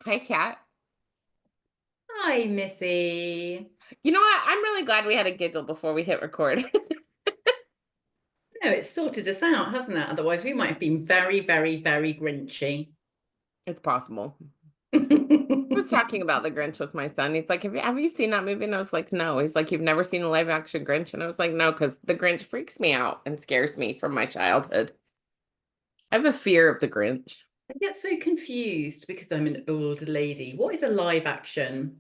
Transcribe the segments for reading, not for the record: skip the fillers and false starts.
Hi, Kat. Hi, Missy. You know what? I'm really glad we had a giggle before we hit record. No, it's sorted us out, hasn't it? Otherwise, we might have been very, very, very grinchy. It's possible. I was talking about the Grinch with my son. He's like, have you seen that movie? And I was like, no. He's like, you've never seen the live action Grinch? And I was like, no, because the Grinch freaks me out and scares me from my childhood. I have a fear of the Grinch. I get so confused because I'm an old lady. What is a live action?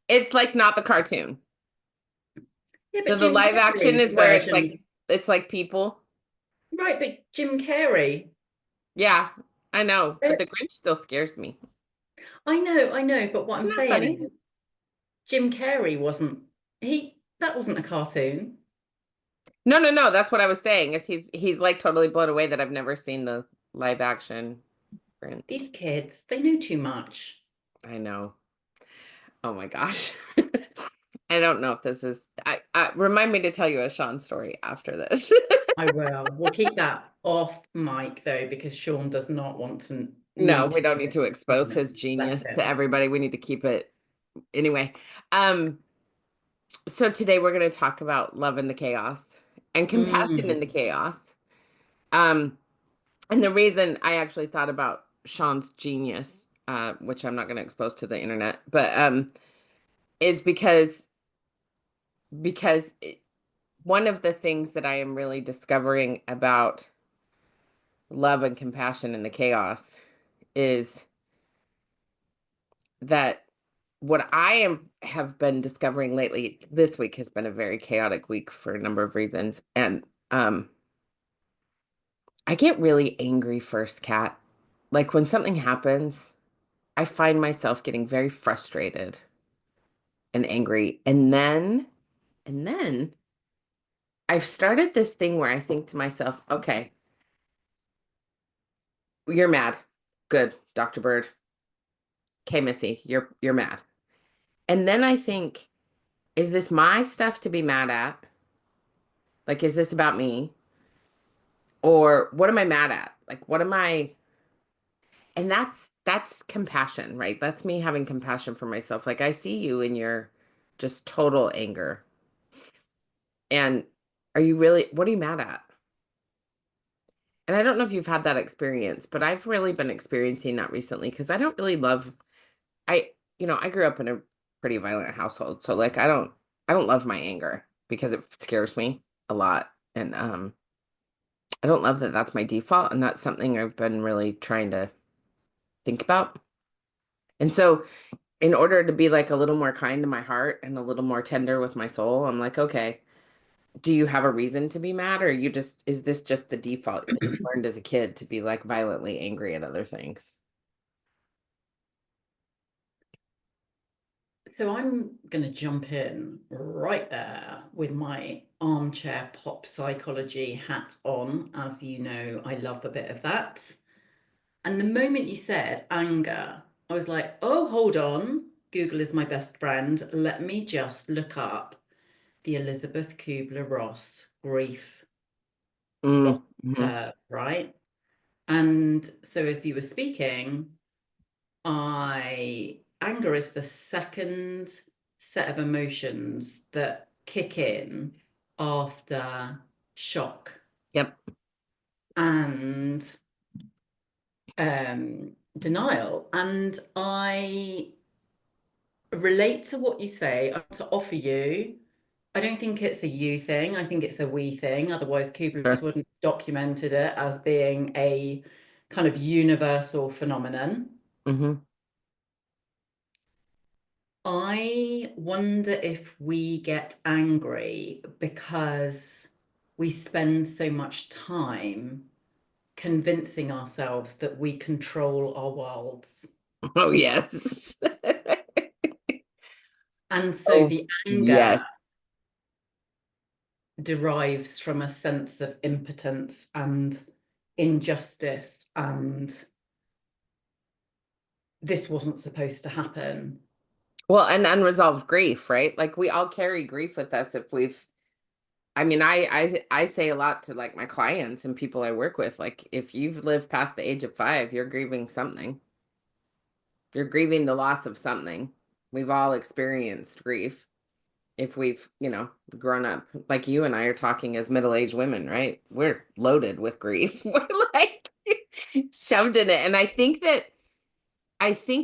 It's like not the cartoon. Yeah, So but the Jim live action Carrey's is where it's version. like people. Right, but Jim Carrey. Yeah, I know, Uh, but the Grinch still scares me. I know, but what I'm Isn't that saying funny? is Jim Carrey wasn't that wasn't a cartoon. No, no, no. That's what I was saying. Is he's like totally blown away that I've never seen the live action Grinch. These kids, they know too much. I know. Oh my gosh. I don't know if this is. I remind me to tell you a Sean story after this. I will. We'll keep that off mic though, because Sean does not want to No, need we to don't hear need to expose it. his Bless genius to him. everybody. We need to keep it anyway. Um, so today we're going to talk about love in the chaos and compassion in the Mm. chaos. Um, And the reason I actually thought about Sean's genius, which I'm not going to expose to the internet, but is because one of the things that I am really discovering about love and compassion in the chaos is that what I am have been discovering lately. This week has been a very chaotic week for a number of reasons, and I get really angry first, Kat. Like when something happens, I find myself getting very frustrated and angry. And then I've started this thing where I think to myself, okay, you're mad. Good, Dr. Bird. Okay, Missy, you're mad. And then I think, is this my stuff to be mad at? Like, is this about me? Or what am I mad at? Like, what am I? And that's compassion, right? That's me having compassion for myself. Like I see you in your just total anger. And are you really, what are you mad at? And I don't know if you've had that experience, but I've really been experiencing that recently because I don't really love I grew up in a pretty violent household. So like I don't love my anger because it scares me a lot. And I don't love that that's my default and that's something I've been really trying to think about. And so in order to be like a little more kind to my heart and a little more tender with my soul, I'm like, okay, do you have a reason to be mad or you just is this just the default that you learned as a kid to be like violently angry at other things? So I'm going to jump in right there with my armchair pop psychology hat on. As you know, I love a bit of that. And the moment you said anger, I was like, oh, hold on. Google is my best friend. Let me just look up the Elizabeth Kubler-Ross grief bell Mm-hmm. curve, right? And so as you were speaking, I anger is the second set of emotions that kick in after shock Yep. and denial. And I relate to what you say. I want to offer you. I don't think it's a you thing. I think it's a we thing. Otherwise, Kubler-Ross Sure. wouldn't have documented it as being a kind of universal phenomenon. Mm-hmm. I wonder if we get angry because we spend so much time convincing ourselves that we control our worlds. Oh, yes. And so Oh, the anger yes. derives from a sense of impotence and injustice, and this wasn't supposed to happen. Well, and unresolved grief, right? Like we all carry grief with us if we've I mean, I say a lot to like my clients and people I work with, like if you've lived past the age of 5, you're grieving something. You're grieving the loss of something. We've all experienced grief if we've, grown up. Like you and I are talking as middle-aged women, right? We're loaded with grief. We're like shoved in it. And I think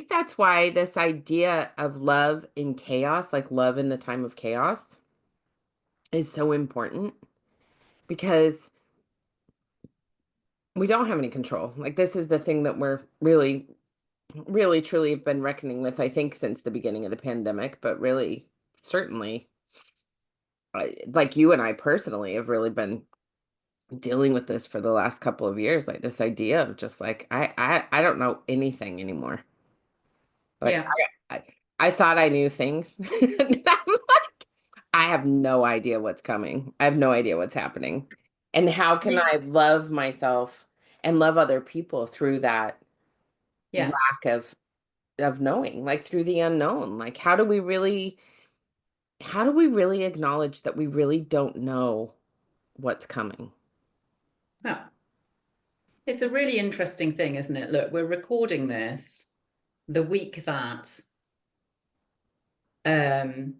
that's why this idea of love in chaos, like love in the time of chaos, is so important because we don't have any control. Like this is the thing that we're really, really, truly have been reckoning with, I think, since the beginning of the pandemic, but really, certainly, like you and I personally have really been dealing with this for the last couple of years. Like this idea of just like, I don't know anything anymore. Like Yeah. I thought I knew things. And I'm like, I have no idea what's coming. I have no idea what's happening. And how can I love myself and love other people through that Yeah. lack of knowing, like through the unknown? Like how do we really acknowledge that we really don't know what's coming? Yeah. It's a really interesting thing, isn't it? Look, we're recording this the week that um,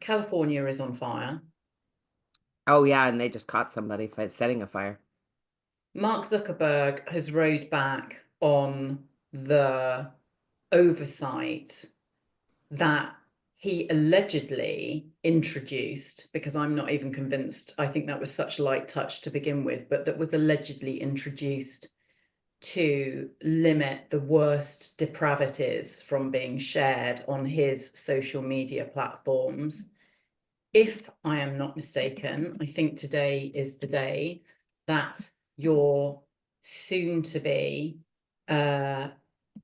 California is on fire. Oh yeah, and they just caught somebody setting a fire. Mark Zuckerberg has rode back on the oversight that he allegedly introduced, because I'm not even convinced, I think that was such light touch to begin with, but that was allegedly introduced to limit the worst depravities from being shared on his social media platforms. If I am not mistaken, I think today is the day that your soon to be uh,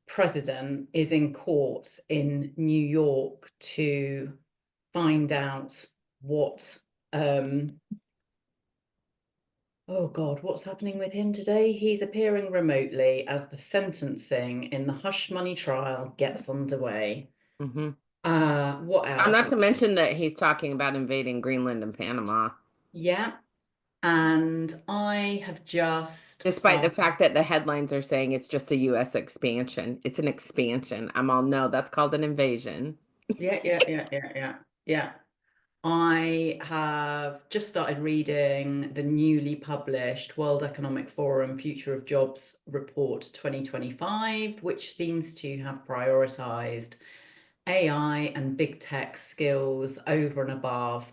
president is in court in New York to find out what, oh God, what's happening with him today? He's appearing remotely as the sentencing in the hush money trial gets underway. Hmm. What Not else? to mention that he's talking about invading Greenland and Panama, Yeah. And I have just despite the started. fact that the headlines are saying it's just a U.S. expansion. It's an expansion. I'm all, no, that's called an invasion. Yeah. I have just started reading the newly published World Economic Forum Future of Jobs Report 2025, which seems to have prioritized AI and big tech skills over and above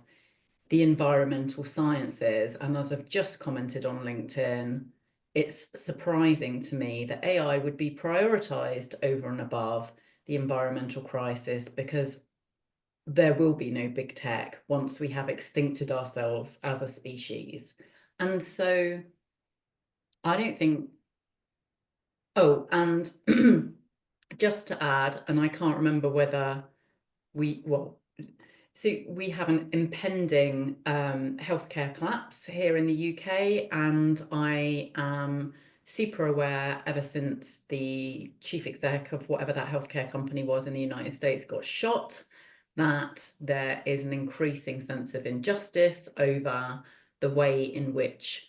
the environmental sciences. And as I've just commented on LinkedIn, it's surprising to me that AI would be prioritized over and above the environmental crisis because there will be no big tech once we have extincted ourselves as a species. And so I don't think, oh, and just to add, and I can't remember whether well, so we have an impending healthcare collapse here in the UK, and I am super aware ever since the chief exec of whatever that healthcare company was in the United States got shot, that there is an increasing sense of injustice over the way in which,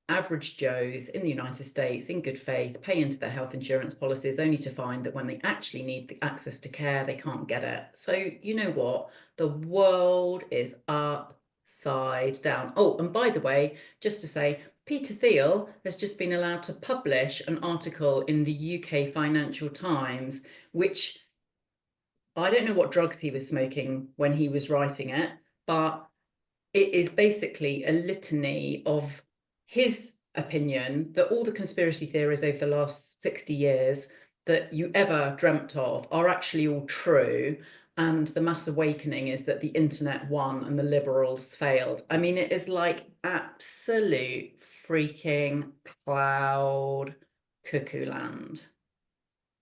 average Joes in the United States, in good faith, pay into their health insurance policies only to find that when they actually need the access to care, they can't get it. So, you know what? The world is upside down. Oh, and by the way, just to say, Peter Thiel has just been allowed to publish an article in the UK Financial Times, which I don't know what drugs he was smoking when he was writing it, but it is basically a litany of his opinion that all the conspiracy theories over the last 60 years that you ever dreamt of are actually all true. And the mass awakening is that the internet won and the liberals failed. I mean, it is like absolute freaking cloud cuckoo land.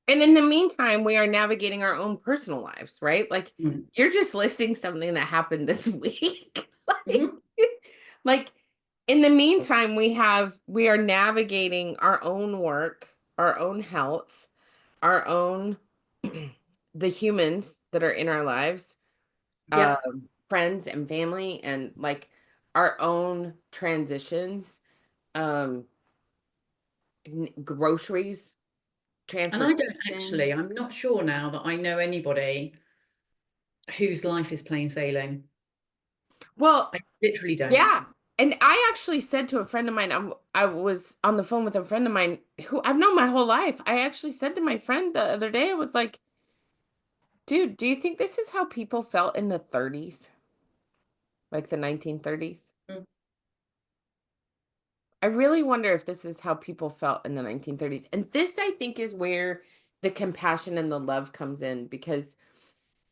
And in the meantime, we are navigating our own personal lives, right? Like Mm. you're just listing something that happened this week. like, Mhm. like in the meantime, we are navigating our own work, our own health, our own the humans that are in our lives, Yep. friends and family, and like our own transitions. Um, groceries, And I don't transportation. actually, I'm not sure now that I know anybody whose life is plain sailing. Well, I literally don't. yeah. And I actually said to a friend of mine, I was on the phone with a friend of mine who I've known my whole life. I actually said to my friend the other day, I was like, dude, do you think this is how people felt in the 30s, like the 1930s? Mm. I really wonder if this is how people felt in the 1930s. And this, I think, is where the compassion and the love comes in because,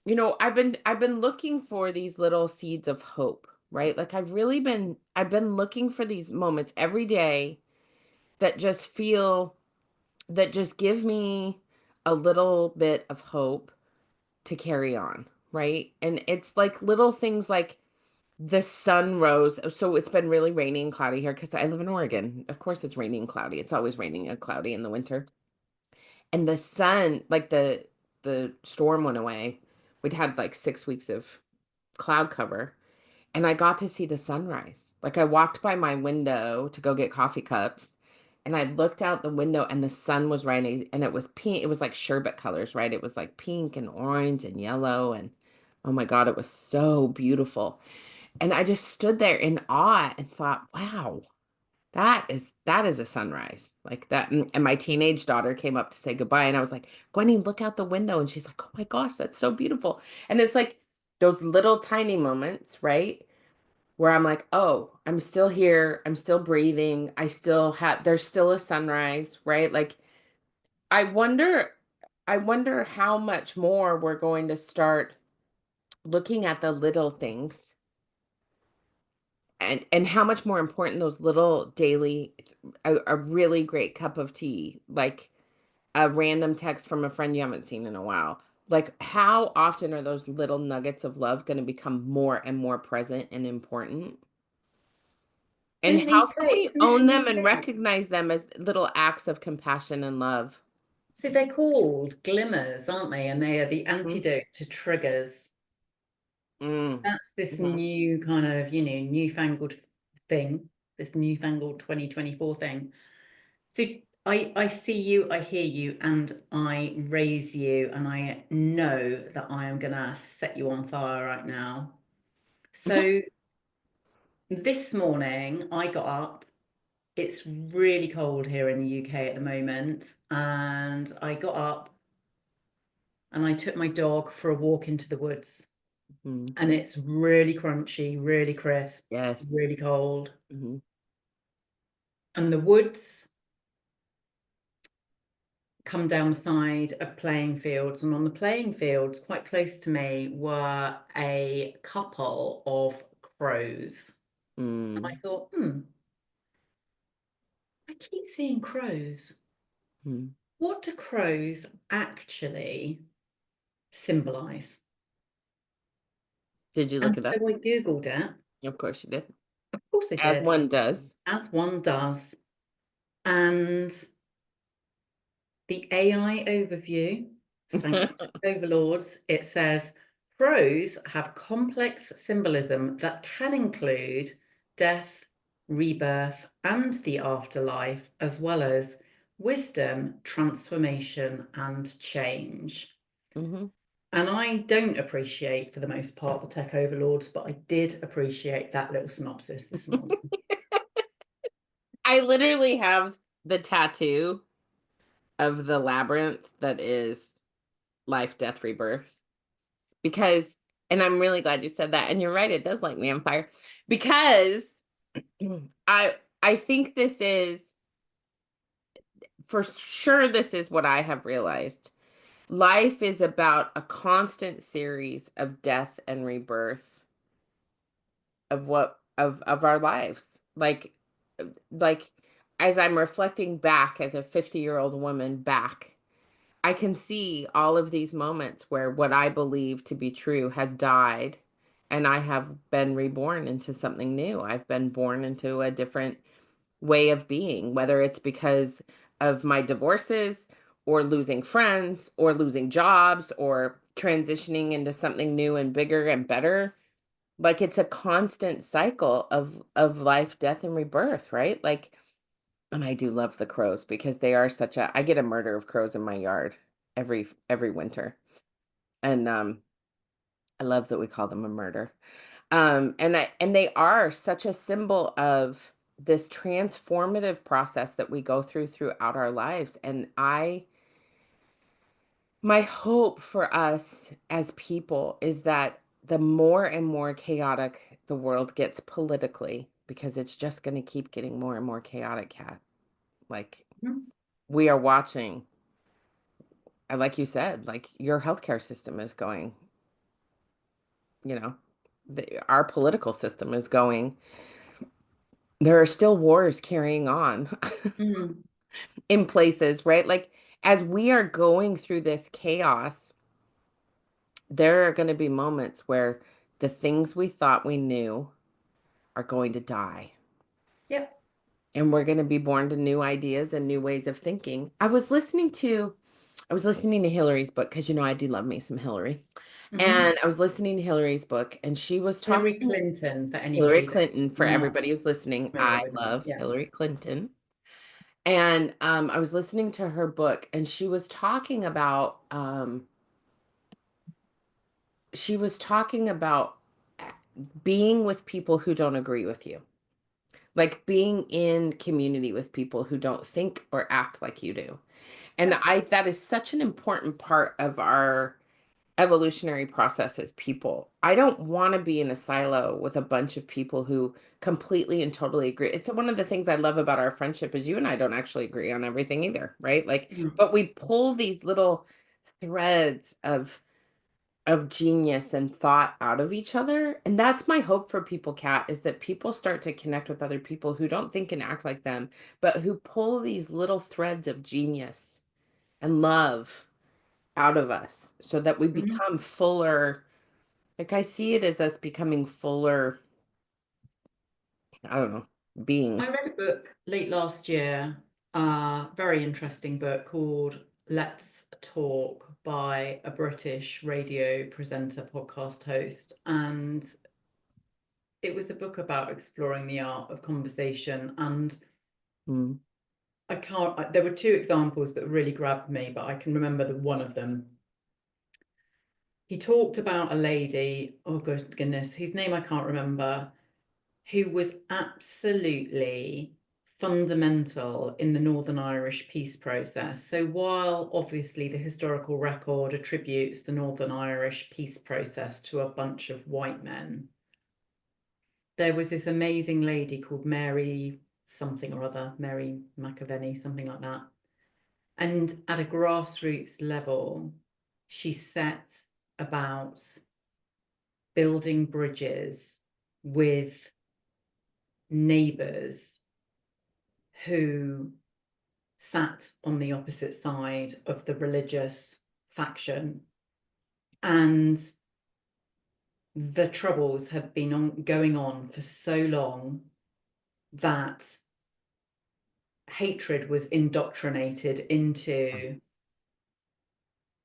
I've been looking for these little seeds of hope, right? Like I've been looking for these moments every day that just feel that just give me a little bit of hope to carry on, right? And it's like little things like the sun rose. So it's been really rainy and cloudy here because I live in Oregon. Of course, it's rainy and cloudy. It's always raining and cloudy in the winter. And the sun, like the storm went away. We'd had like 6 weeks of cloud cover, and I got to see the sunrise. Like I walked by my window to go get coffee cups, and I looked out the window and the sun was rising and it was pink. It was like sherbet colors, right? It was like pink and orange and yellow and oh my God, it was so beautiful. And I just stood there in awe and thought, wow, that is a sunrise. Like that. And my teenage daughter came up to say goodbye. And I was like, Gwenny, look out the window. And she's like, oh my gosh, that's so beautiful. And it's like those little tiny moments, right? Where I'm like, oh, I'm still here. I'm still breathing. There's still a sunrise, right? Like I wonder, I wonder how much more we're going to start looking at the little things and how much more important those little daily a really great cup of tea, like a random text from a friend you haven't seen in a while. Like how often are those little nuggets of love going to become more and more present and important? And Don't they how can say, we isn't it a own new them and thing? recognize them as little acts of compassion and love? So they're called glimmers, aren't they? And they are the Mm, antidote to triggers. mm, That's this mhm, new kind of, newfangled thing, this newfangled 2024 thing. So I see you, I hear you, and I raise you, and I know that I am gonna set you on fire right now. So this morning I got up. It's really cold here in the UK at the moment, and I got up and I took my dog for a walk into the woods. mhm. And it's really crunchy, really crisp, Yes. really cold. Mhm, And the woods come down the side of playing fields. And on the playing fields, quite close to me, were a couple of crows. And I mm, thought, I keep seeing crows. mm. What do crows actually symbolize? Did you And look it so up? I Googled it. Of course you did. Of course I As did, one does. as one does. And the AI overview, thank you, overlords, it says crows have complex symbolism that can include death, rebirth, and the afterlife, as well as wisdom, transformation, and change. Mhm. And I don't appreciate, for the most part, the tech overlords, but I did appreciate that little synopsis this morning. I literally have the tattoo of the labyrinth that is life, death, rebirth. Because, and I'm really glad you said that. And you're right, it does light me on fire. Because I I think this is for sure this is what I have realized. Life is about a constant series of death and rebirth of what of our lives. Like as I'm reflecting back as a 50-year-old woman back, I can see all of these moments where what I believe to be true has died and I have been reborn into something new. I've been born into a different way of being, whether it's because of my divorces or losing friends or losing jobs or transitioning into something new and bigger and better. Like it's a constant cycle of life, death, and rebirth, right? Like And I do love the crows because they are such a I get a murder of crows in my yard every winter. And I love that we call them a murder. And they are such a symbol of this transformative process that we go throughout our lives. And I my hope for us as people is that the more and more chaotic the world gets politically, because it's just going to keep getting more and more chaotic, Cat. Like Mhm. we are watching, and like you said, like your healthcare system is going, you know, our political system is going. There are still wars carrying on Mm. in places, right? Like as we are going through this chaos, there are going to be moments where the things we thought we knew are going to die. Yep. And we're going to be born to new ideas and new ways of thinking. I was listening to Hillary's book because I do love me some Hillary. Hmm. And I was listening to Hillary's book and she was Hillary talking Clinton, for Hillary anybody that's Clinton for not everybody who's listening. familiar I with her. love Yeah. Hillary Clinton. And I was listening to her book and she was talking about being with people who don't agree with you. Like being in community with people who don't think or act like you do. And Yeah. I that is such an important part of our evolutionary process as people. I don't want to be in a silo with a bunch of people who completely and totally agree. It's one of the things I love about our friendship is you and I don't actually agree on everything either, right? Like, Mm. but we pull these little threads of genius and thought out of each other. And that's my hope for people, Kat, is that people start to connect with other people who don't think and act like them, but who pull these little threads of genius and love out of us so that we Mhm. become fuller. Like I see it as us becoming fuller, I don't know, I beings. read a book late last year, a very interesting book called Let's Talk by a British radio presenter, podcast host. And it was a book about exploring the art of conversation. And Mm, there were two examples that really grabbed me, but I can remember the one of them. He talked about a lady, oh goodness, whose name I can't remember, who was absolutely fundamental in the Northern Irish peace process. So, while obviously the historical record attributes the Northern Irish peace process to a bunch of white men, there was this amazing lady called Mary something or other, Mary McAvenny, something like that. And at a grassroots level, she set about building bridges with neighbours who sat on the opposite side of the religious faction. And the troubles had been going on for so long that hatred was indoctrinated into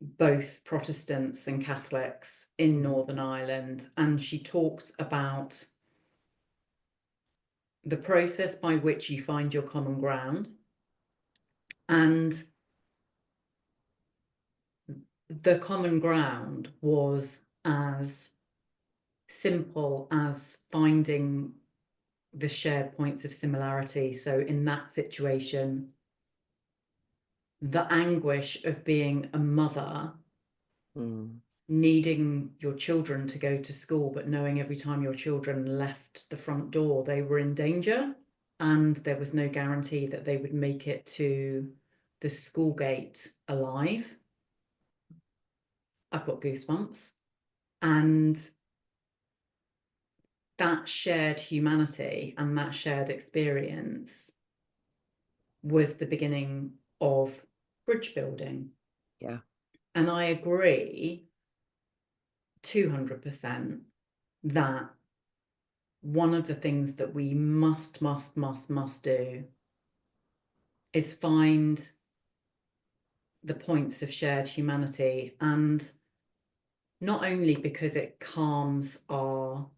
both Protestants and Catholics in mm, Northern Ireland. And she talked about the process by which you find your common ground. And the common ground was as simple as finding the shared points of similarity. So, in that situation, the anguish of being a mother, mm, needing your children to go to school, but knowing every time your children left the front door, they were in danger, and there was no guarantee that they would make it to the school gate alive. I've got goosebumps. And that shared humanity and that shared experience was the beginning of bridge building. yeah, And I agree 200% that one of the things that we must do is find the points of shared humanity. And not only because it calms our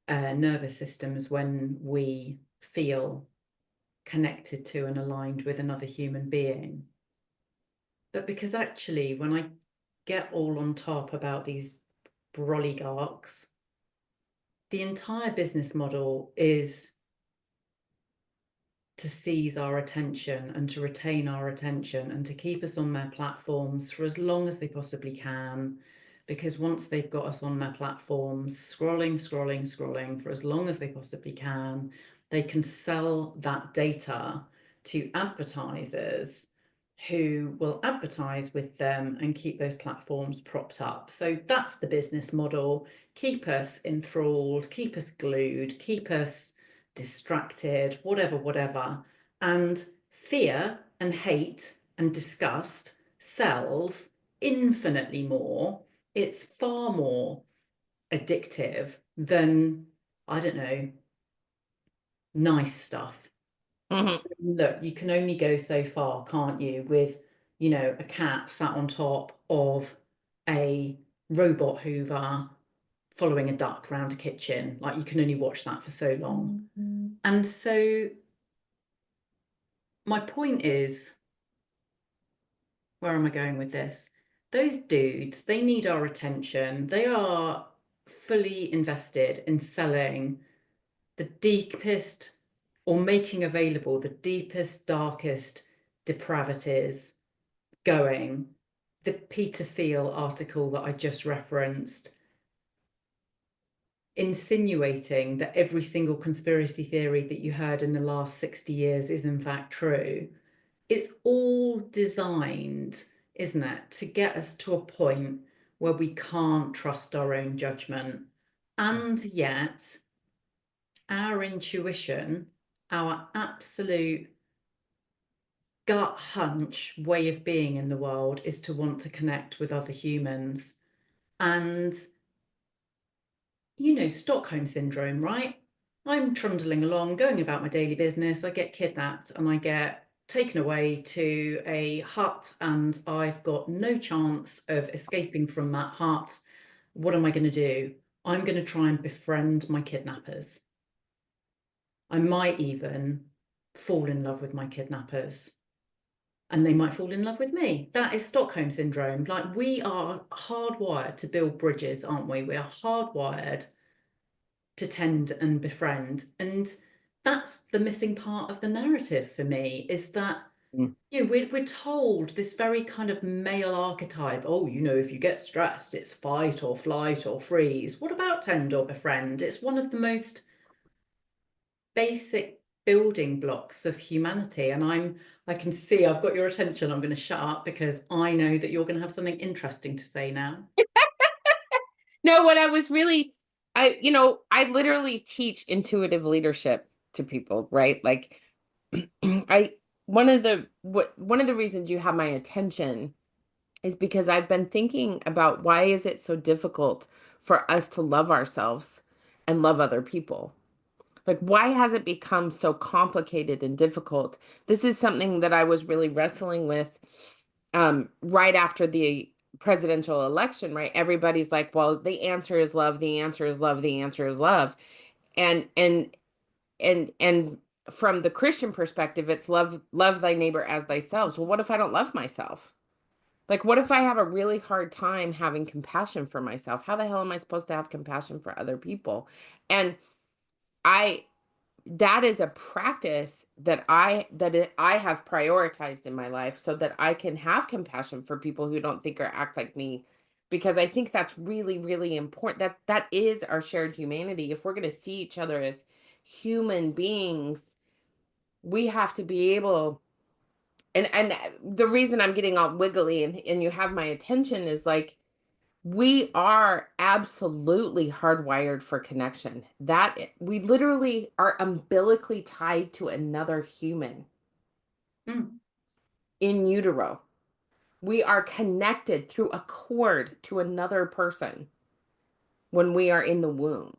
nervous systems when we feel connected to and aligned with another human being. But because actually, when I get all on top about these broligarchs, the entire business model is to seize our attention and to retain our attention and to keep us on their platforms for as long as they possibly can. Because once they've got us on their platforms, scrolling, scrolling, scrolling for as long as they possibly can, they can sell that data to advertisers who will advertise with them and keep those platforms propped up. So that's the business model. Keep us enthralled, keep us glued, keep us distracted, whatever, whatever. And fear and hate and disgust sells infinitely more. It's far more addictive than, I don't know, nice stuff. Hmm. Look, you can only go so far, can't you, with, a cat sat on top of a robot Hoover following a duck around a kitchen. Like you can only watch that for so long. And so my point is, where am I going with this? Those dudes, they need our attention. They are fully invested in selling the deepest or making available the deepest, darkest depravities going. The Peter Thiel article that I just referenced, insinuating that every single conspiracy theory that you heard in the last 60 years is in fact true. It's all designed, isn't it, to get us to a point where we can't trust our own judgment. And yet, our intuition, our absolute gut hunch way of being in the world is to want to connect with other humans. And Stockholm syndrome, right? I'm trundling along, going about my daily business. I get kidnapped and I get taken away to a hut, and I've got no chance of escaping from that hut. What am I going to do? I'm going to try and befriend my kidnappers. I might even fall in love with my kidnappers, and they might fall in love with me. That is Stockholm syndrome. Like, we are hardwired to build bridges, aren't we? We are hardwired to tend and befriend. And that's the missing part of the narrative for me, is that we're told this very kind of male archetype. Oh, if you get stressed, it's fight or flight or freeze. What about tend or befriend? It's one of the most basic building blocks of humanity. And I can see I've got your attention. I'm going to shut up because I know that you're going to have something interesting to say now. No, what I was really, I literally teach intuitive leadership to people, right? Like, I, one of the reasons you have my attention is because I've been thinking about why is it so difficult for us to love ourselves and love other people? Like, why has it become so complicated and difficult? This is something that I was really wrestling with right after the presidential election, right? Everybody's like, well, the answer is love, the answer is love, the answer is love. And from the Christian perspective, it's love thy neighbor as thyself. Well, what if I don't love myself? Like, what if I have a really hard time having compassion for myself? How the hell am I supposed to have compassion for other people? And I that is a practice I have prioritized in my life so that I can have compassion for people who don't think or act like me, because I think that's really really important. That is our shared humanity. If we're going to see each other as human beings, we have to be able, and the reason I'm getting all wiggly and you have my attention is like, we are absolutely hardwired for connection. We literally are umbilically tied to another human Mm, in utero. We are connected through a cord to another person when we are in the womb.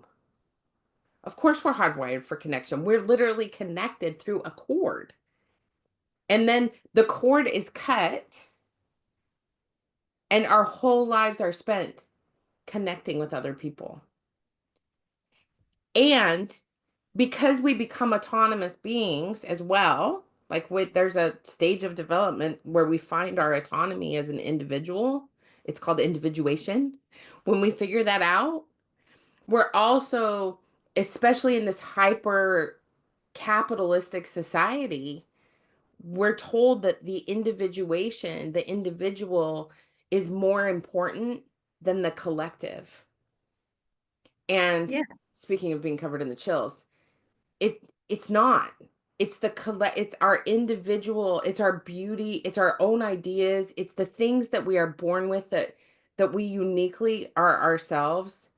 Of course, we're hardwired for connection. We're literally connected through a cord. And then the cord is cut, and our whole lives are spent connecting with other people. And because we become autonomous beings as well, like there's a stage of development where we find our autonomy as an individual. It's called individuation. When we figure that out, we're also, especially in this hyper capitalistic society, we're told that the individuation, the individual, is more important than the collective. And Yeah. speaking of being covered in the chills, it's not. It's our individual, it's our beauty, it's our own ideas, it's the things that we are born with, that we uniquely are ourselves,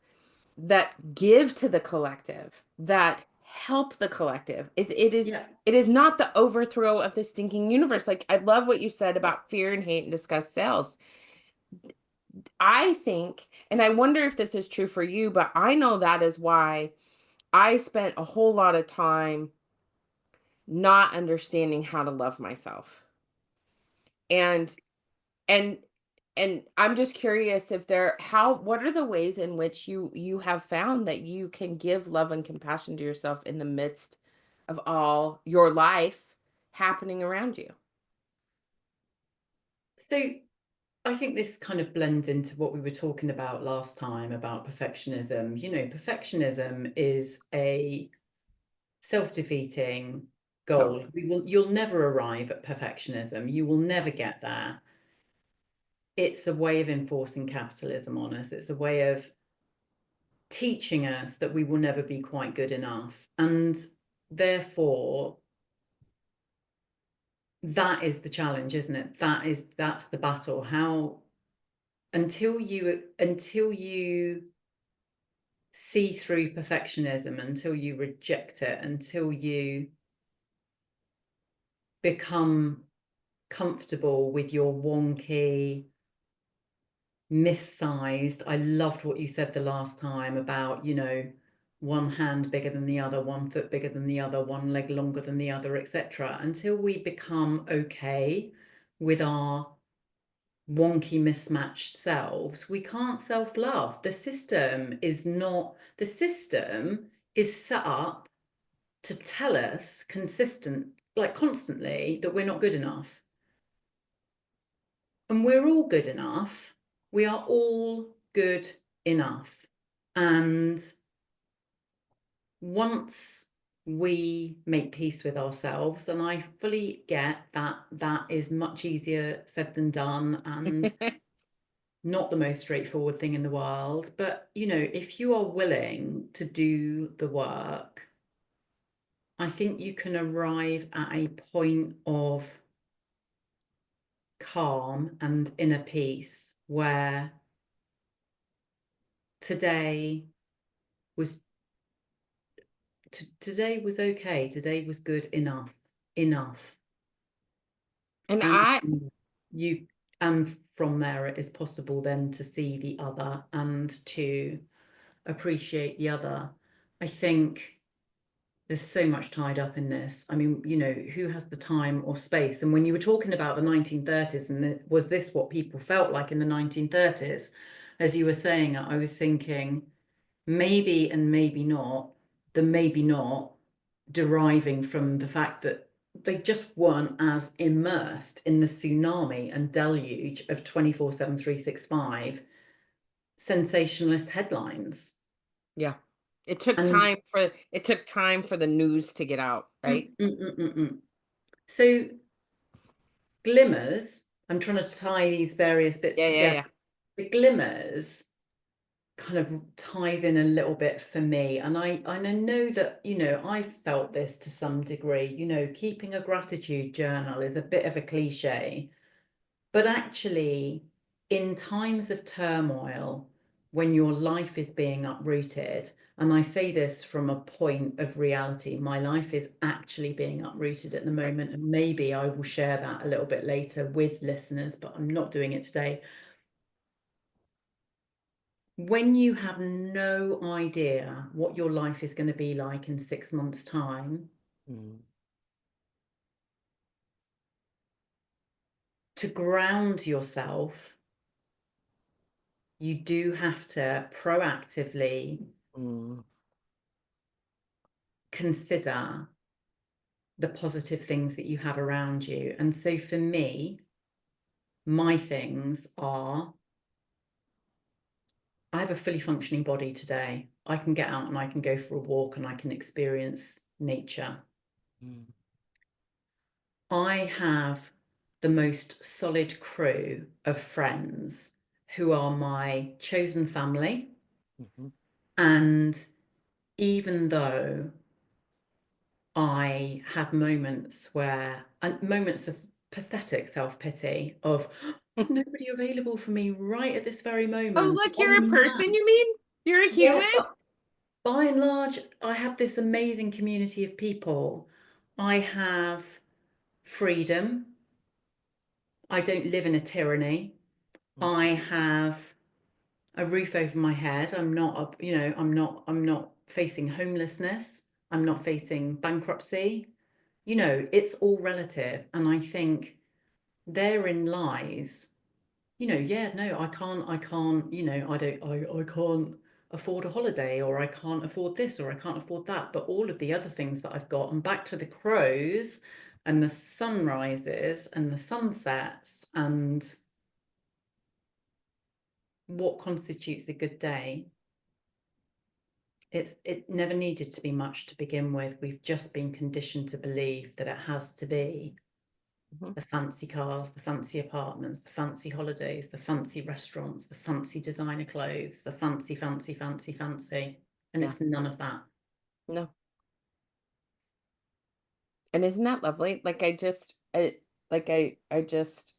that give to the collective, that help the collective. Yeah. It is not the overthrow of the stinking universe. Like, I love what you said about fear and hate and disgust selves. I think, and I wonder if this is true for you, but I know that is why I spent a whole lot of time not understanding how to love myself. And and and I'm just curious if there how what are the ways in which you have found that you can give love and compassion to yourself in the midst of all your life happening around you? So I think this kind of blends into what we were talking about last time about perfectionism. Perfectionism is a self-defeating goal. Totally. You'll never arrive at perfectionism. You will never get there. It's a way of enforcing capitalism on us. It's a way of teaching us that we will never be quite good enough. And therefore, that is the challenge, isn't it? That's the battle. How until you see through perfectionism, until you reject it, until you become comfortable with your wonky, missized. I loved what you said the last time about, one hand bigger than the other, one foot bigger than the other, one leg longer than the other, etc. Until we become okay with our wonky, mismatched selves, we can't self-love. The system is set up to tell us constantly that we're not good enough. And we're all good enough. We are all good enough. And once we make peace with ourselves, and I fully get that that is much easier said than done and not the most straightforward thing in the world. But, if you are willing to do the work, I think you can arrive at a point of calm and inner peace where today was today was okay. Today was good enough. And And I you, and from there, it is possible then to see the other and to appreciate the other. I think there's so much tied up in this. I mean, who has the time or space? And when you were talking about the 1930s, and was this what people felt like in the 1930s? As you were saying, I was thinking maybe and maybe not, the maybe not deriving from the fact that they just weren't as immersed in the tsunami and deluge of 24/7, 365 sensationalist headlines. Yeah. And It took time for the news to get out, mm, right? mm, mm, mm, mm. So glimmers, I'm trying to tie these various bits Yeah, yeah, together. yeah. The glimmers kind of ties in a little bit for me. And I know that, I felt this to some degree. Keeping a gratitude journal is a bit of a cliche, but actually, in times of turmoil, when your life is being uprooted, and I say this from a point of reality, my life is actually being uprooted at the Right. moment, and maybe I will share that a little bit later with listeners, but I'm not doing it today. When you have no idea what your life is going to be like in 6 months' time, Mm. to ground yourself, you do have to proactively Mm. consider the positive things that you have around you. And so for me, my things are I have a fully functioning body today. I can get out and I can go for a walk and I can experience nature. Mm, I have the most solid crew of friends who are my chosen family. mhm, And even though I have moments where, and moments of pathetic self-pity of, mm. there's nobody available for me right at this very Oh, moment. look, Other you're a than person, that, you mean? You're a yeah, human? but by and large, I have this amazing community of people. I have freedom. I don't live in a tyranny. Mm, I have a roof over my head. I'm not up, I'm not facing homelessness. I'm not facing bankruptcy. It's all relative. And I think therein lies, yeah, no, I can't, I can't afford a holiday, or I can't afford this, or I can't afford that. But all of the other things that I've got, and back to the crows and the sunrises and the sunsets and what constitutes a good day. It never needed to be much to begin with. We've just been conditioned to believe that it has to be mhm. the fancy cars, the fancy apartments, the fancy holidays, the fancy restaurants, the fancy designer clothes, the fancy, fancy, fancy, fancy. And Yeah, it's none of that. no. And isn't that lovely? I just,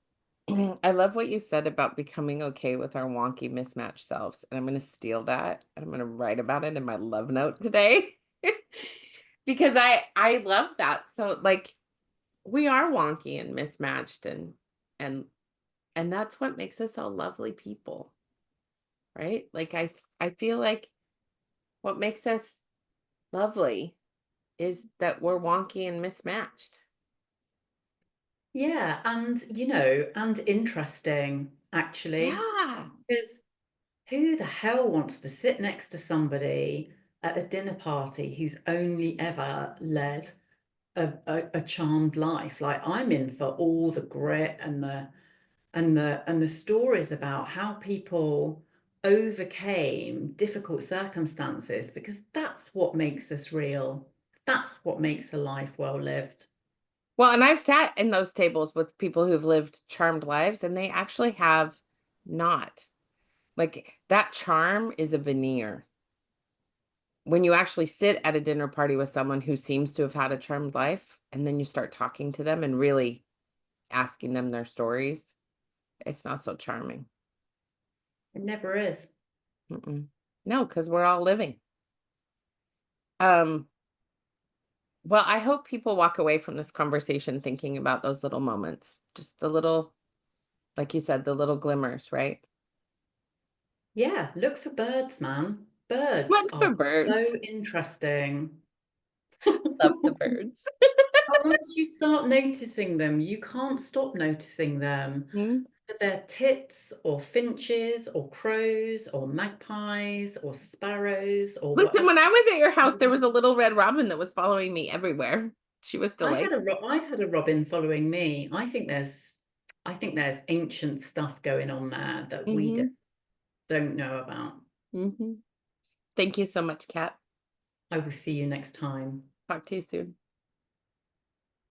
I love what you said about becoming okay with our wonky, mismatched selves. And I'm going to steal that and I'm going to write about it in my love note today because I love that. So like we are wonky and mismatched and and that's what makes us all lovely people, right? Like I feel like what makes us lovely is that we're wonky and mismatched. Yeah, and interesting, actually, Yeah. because who the hell wants to sit next to somebody at a dinner party who's only ever led a charmed life? Like, I'm in for all the grit and the stories about how people overcame difficult circumstances, because that's what makes us real. That's what makes a life well lived. Well, and I've sat in those tables with people who've lived charmed lives and they actually have not. Like that charm is a veneer. When you actually sit at a dinner party with someone who seems to have had a charmed life and then you start talking to them and really asking them their stories, it's not so charming. It never is. Mm-mm. No, because we're all living. Um, well, I hope people walk away from this conversation thinking about those little moments, just the little, like you said, the little glimmers, right? Yeah, look for birds, man. Birds Look are for so birds. interesting. Love the birds. Once you start noticing them, you can't stop noticing them. Mm. Whether they're tits or finches or crows or magpies or sparrows or Listen, whatever. when I was at your house, there was a little red robin that was following me everywhere. She was delightful. I've had a robin following me. I think there's ancient stuff going on there that we Mhm, just don't know about. mhm. Thank you so much, Kat. I will see you next time. Talk to you soon.